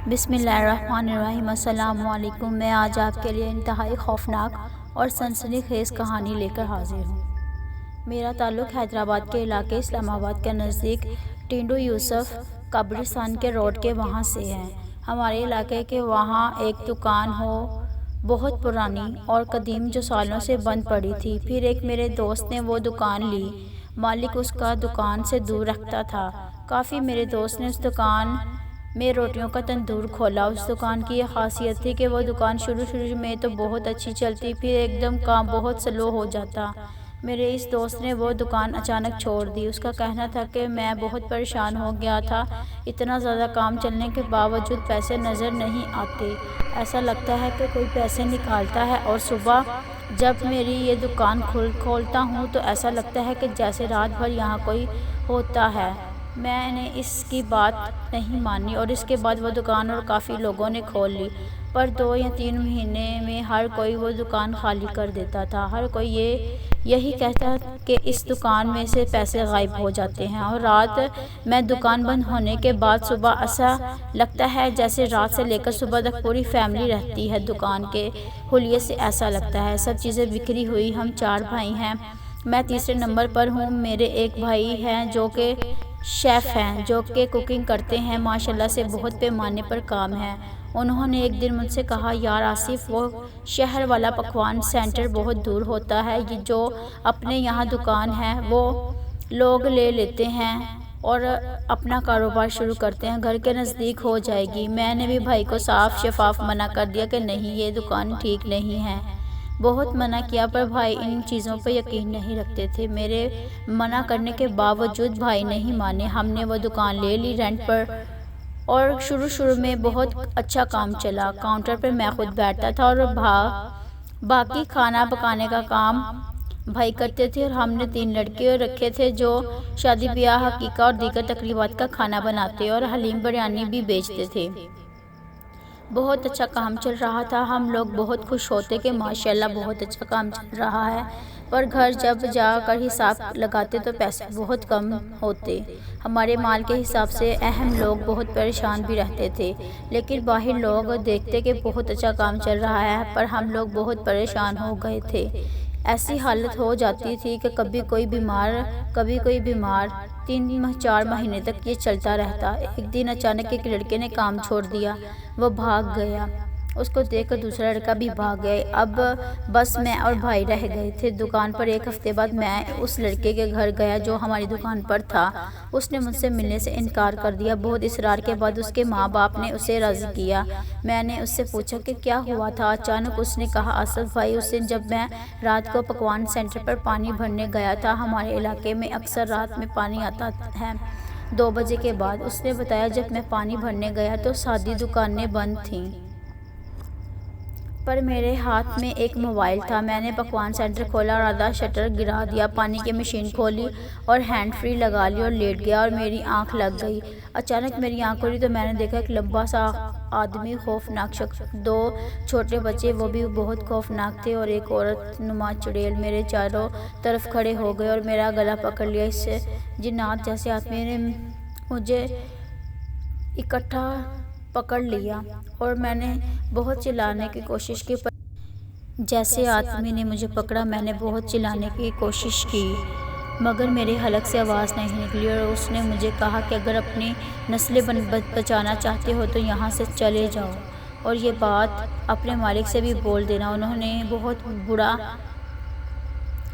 بسم اللہ الرحمن الرحیم۔ السلام علیکم۔ میں آج آپ کے لیے انتہائی خوفناک اور سنسنی خیز کہانی لے کر حاضر ہوں۔ میرا تعلق حیدرآباد کے علاقے اسلام آباد کے نزدیک ٹینڈو یوسف قبرستان کے روڈ کے وہاں سے ہے۔ ہمارے علاقے کے وہاں ایک دکان ہو بہت پرانی اور قدیم جو سالوں سے بند پڑی تھی۔ پھر ایک میرے دوست نے وہ دکان لی۔ مالک اس کا دکان سے دور رکھتا تھا کافی۔ میرے دوست نے اس دکان میں روٹیوں کا تندور کھولا۔ اس دکان کی یہ خاصیت تھی کہ وہ دکان شروع میں تو بہت اچھی چلتی، پھر ایک دم کام بہت سلو ہو جاتا۔ میرے اس دوست نے وہ دکان اچانک چھوڑ دی۔ اس کا کہنا تھا کہ میں بہت پریشان ہو گیا تھا، اتنا زیادہ کام چلنے کے باوجود پیسے نظر نہیں آتے، ایسا لگتا ہے کہ کوئی پیسے نکالتا ہے، اور صبح جب میری یہ دکان کھولتا ہوں تو ایسا لگتا ہے کہ جیسے رات بھر یہاں کوئی ہوتا ہے۔ میں نے اس کی بات نہیں مانی اور اس کے بعد وہ دکان اور کافی لوگوں نے کھول لی، پر 2 یا 3 مہینے میں ہر کوئی وہ دکان خالی کر دیتا تھا۔ ہر کوئی یہی کہتا کہ اس دکان میں سے پیسے غائب ہو جاتے ہیں، اور رات میں دکان بند ہونے کے بعد صبح ایسا لگتا ہے جیسے رات سے لے کر صبح تک پوری فیملی رہتی ہے۔ دکان کے حلیے سے ایسا لگتا ہے سب چیزیں بکھری ہوئی۔ ہم 4 بھائی ہیں، میں تیسرے نمبر پر ہوں۔ میرے ایک بھائی ہیں جو کہ شیف ہیں، جو کہ کوکنگ کرتے ہیں، ماشاءاللہ سے بہت پیمانے پر کام ہے۔ انہوں نے ایک دن مجھ سے کہا، یار آصف، وہ شہر والا پکوان سینٹر بہت دور ہوتا ہے، جو اپنے یہاں دکان ہے وہ لوگ لے لیتے ہیں اور اپنا کاروبار شروع کرتے ہیں، گھر کے نزدیک ہو جائے گی۔ میں نے بھی بھائی کو صاف شفاف منع کر دیا کہ نہیں، یہ دکان ٹھیک نہیں ہے۔ بہت منع کیا پر بھائی ان چیزوں پر یقین نہیں رکھتے تھے۔ میرے منع کرنے کے باوجود بھائی نہیں مانے۔ ہم نے وہ دکان لے لی رینٹ پر، اور شروع میں بہت اچھا کام چلا۔ کاؤنٹر پر میں خود بیٹھتا تھا اور باقی کھانا پکانے کا کام بھائی کرتے تھے، اور ہم نے 3 لڑکے رکھے تھے جو شادی بیاہ، عقیقہ اور دیگر تقریبات کا کھانا بناتے اور حلیم بریانی بھی بیچتے تھے۔ بہت اچھا کام چل رہا تھا۔ ہم لوگ بہت خوش ہوتے کہ ماشاءاللہ بہت اچھا کام چل رہا ہے، پر گھر جب جا کر حساب لگاتے تو پیسے بہت کم ہوتے۔ ہمارے مال کے حساب سے ہم لوگ بہت پریشان بھی رہتے تھے، لیکن باہر لوگ دیکھتے کہ بہت اچھا کام چل رہا ہے، پر ہم لوگ بہت پریشان ہو گئے تھے۔ ایسی حالت ہو جاتی تھی کہ کبھی کوئی بیمار 3-4 مہینے تک یہ چلتا رہتا۔ ایک دن اچانک ایک لڑکے نے کام چھوڑ دیا، وہ بھاگ گیا۔ اس کو دیکھ کر دوسرا لڑکا بھی بھاگ گیا۔ اب بس میں اور بھائی رہ گئے تھے دکان پر۔ ایک ہفتے بعد میں اس لڑکے کے گھر گیا جو ہماری دکان پر تھا۔ اس نے مجھ سے ملنے سے انکار کر دیا۔ بہت اصرار کے بعد اس کے ماں باپ نے اسے راضی کیا۔ میں نے اس سے پوچھا کہ کیا ہوا تھا؟ اچانک اس نے کہا، آصف بھائی، اس دن جب میں رات کو پکوان سینٹر پر پانی بھرنے گیا تھا، ہمارے علاقے میں اکثر رات میں پانی آتا ہے 2 بجے کے بعد۔ اس نے بتایا جب میں پانی بھرنے گیا تو ساری دکانیں بند تھیں، پر میرے ہاتھ میں ایک موبائل تھا۔ میں نے پکوان سینٹر کھولا اور آدھا شٹر گرا دیا، پانی کی مشین کھولی اور ہینڈ فری لگا لی اور لیٹ گیا، اور میری آنکھ لگ گئی۔ اچانک میری آنکھ کھلی تو میں نے دیکھا ایک لمبا سا آدمی، خوفناک شکل، 2 چھوٹے بچے، وہ بھی بہت خوفناک تھے، اور ایک عورت نما چڑیل میرے چاروں طرف کھڑے ہو گئے اور میرا گلا پکڑ لیا۔ اس جنات جیسے آدمی نے مجھے اکٹھا پکڑ لیا اور میں نے بہت چلانے کی کوشش کی، پر جیسے آدمی نے مجھے پکڑا میں نے بہت چلانے کی کوشش کی، مگر میرے حلق سے آواز نہیں نکلی، اور اس نے مجھے کہا کہ اگر اپنی نسلیں بچانا چاہتے ہو تو یہاں سے چلے جاؤ، اور یہ بات اپنے مالک سے بھی بول دینا، انہوں نے بہت برا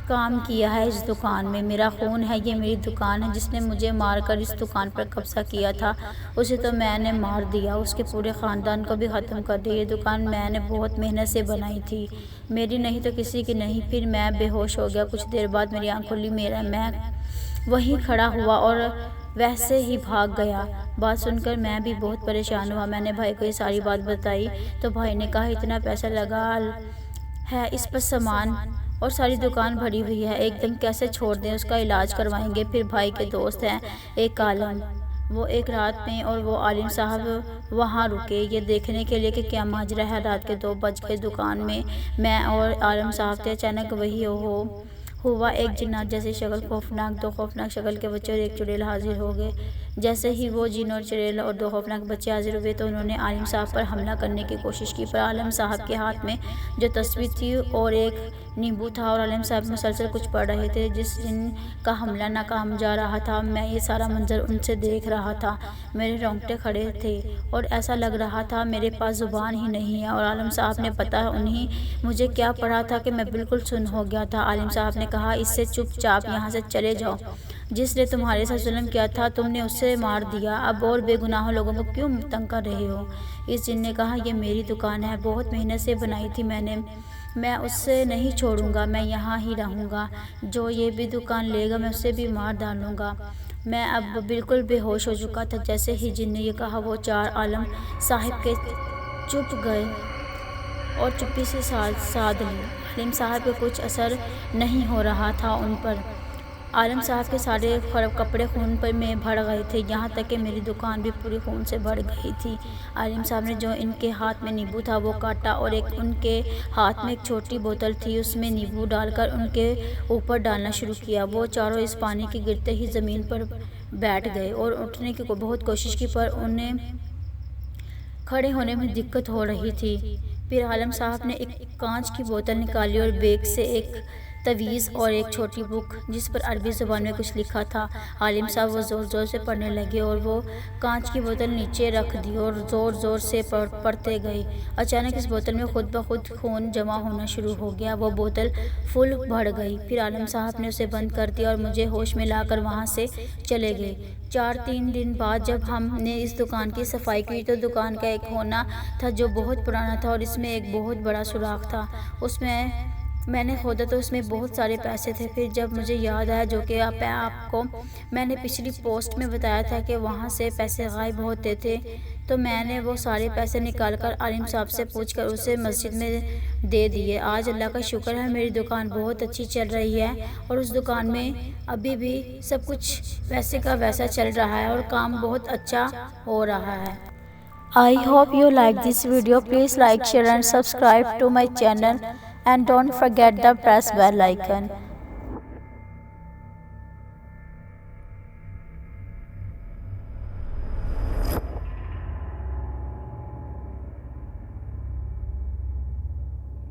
کام کیا ہے اس دکان میں، میرا خون ہے، یہ میری دکان ہے۔ جس نے مجھے مار کر اس دکان پر قبضہ کیا تھا اسے تو میں نے مار دیا، اس کے پورے خاندان کو بھی ختم کر دیا۔ یہ دکان میں نے بہت محنت سے بنائی تھی، میری نہیں تو کسی کی نہیں۔ پھر میں بے ہوش ہو گیا، کچھ دیر بعد میری آنکھ کھلی، میں وہیں کھڑا ہوا اور ویسے ہی بھاگ گیا۔ بات سن کر میں بھی بہت پریشان ہوا۔ میں نے بھائی کو یہ ساری بات بتائی تو بھائی نے کہا، اتنا پیسہ لگا ہے اس پر سامان اور ساری دکان بھری ہوئی ہے، ایک دم کیسے چھوڑ دیں، اس کا علاج کروائیں گے۔ پھر بھائی کے دوست ہیں ایک عالم، وہ ایک رات میں اور وہ عالم صاحب وہاں رکے یہ دیکھنے کے لیے کہ کیا ماجرا ہے۔ رات کے 2 بج گئے، دکان میں اور عالم صاحب تھے۔ اچانک وہی ہوا، ایک جنات جیسی شکل، 2 خوفناک شکل کے بچے اور ایک چڑیل حاضر ہو گئے۔ جیسے ہی وہ جن اور چڑیل اور 2 خوفناک بچے حاضر ہوئے تو انہوں نے عالم صاحب پر حملہ کرنے کی کوشش کی، پر عالم صاحب کے ہاتھ میں جو تصویر تھی اور ایک نیمبو تھا اور عالم صاحب مسلسل کچھ پڑھ رہے تھے جس جن کا حملہ ناکام جا رہا تھا۔ میں یہ سارا منظر ان سے دیکھ رہا تھا، میرے رونگٹے کھڑے تھے اور ایسا لگ رہا تھا میرے پاس زبان ہی نہیں ہے، اور عالم صاحب نے پتہ انہیں مجھے کیا پڑھا تھا کہ میں بالکل سن ہو گیا تھا۔ عالم صاحب نے کہا، اس سے چپ چاپ یہاں سے چلے جاؤ، جس نے تمہارے ساتھ ظلم کیا تھا تم نے اسے مار دیا، اب اور بے گناہ لوگوں کو کیوں تنگ کر رہے ہو؟ اس جن نے کہا، یہ میری دکان ہے، بہت محنت سے بنائی تھی میں اسے نہیں چھوڑوں گا، میں یہاں ہی رہوں گا، جو یہ بھی دکان لے گا میں اسے بھی مار ڈالوں گا۔ میں اب بالکل بے ہوش ہو چکا تھا۔ جیسے ہی جن نے یہ کہا وہ 4 عالم صاحب کے چپ گئے اور چپی سے ساتھ لی۔ عالم صاحب کو کچھ اثر نہیں ہو رہا تھا ان پر۔ عالم صاحب کے سارے کپڑے خون میں بھر گئے تھے، یہاں تک کہ میری دکان بھی پوری خون سے بھر گئی تھی۔ عالم صاحب نے جو ان کے ہاتھ میں نیمبو تھا وہ کاٹا اور ان کے ہاتھ میں ایک چھوٹی بوتل تھی، اس میں نیمبو ڈال کر ان کے اوپر ڈالنا شروع کیا۔ وہ چاروں اس پانی کے گرتے ہی زمین پر بیٹھ گئے اور اٹھنے کی بہت کوشش کی، پر انہیں کھڑے ہونے میں دقت ہو رہی تھی۔ پھر عالم صاحب نے ایک کانچ کی بوتل نکالی اور بیگ سے ایک تعویذ اور ایک چھوٹی بک جس پر عربی زبان میں کچھ لکھا تھا۔ عالم صاحب وہ زور زور سے پڑھنے لگے اور وہ کانچ کی بوتل نیچے رکھ دی اور زور زور سے پڑھتے گئے۔ اچانک اس بوتل میں خود بخود خون جمع ہونا شروع ہو گیا، وہ بوتل فل بھر گئی۔ پھر عالم صاحب نے اسے بند کر دیا اور مجھے ہوش میں لا کر وہاں سے چلے گئے۔ 4-3 دن بعد جب ہم نے اس دکان کی صفائی کی تو دکان کا ایک کونا تھا جو بہت پرانا تھا اور اس میں ایک بہت بڑا سوراخ تھا۔ اس میں نے کھودا تو اس میں بہت سارے پیسے تھے۔ پھر جب مجھے یاد آیا جو کہ آپ کو میں نے پچھلی پوسٹ میں بتایا تھا کہ وہاں سے پیسے غائب ہوتے تھے، تو میں نے وہ سارے پیسے نکال کر عالم صاحب سے پوچھ کر اسے مسجد میں دے دیے۔ آج اللہ کا شکر ہے میری دکان بہت اچھی چل رہی ہے اور اس دکان میں ابھی بھی سب کچھ ویسے کا ویسا چل رہا ہے اور کام بہت اچھا ہو رہا ہے۔ I hope you like this video. Please like, share and subscribe to my channel and don't forget to press bell icon.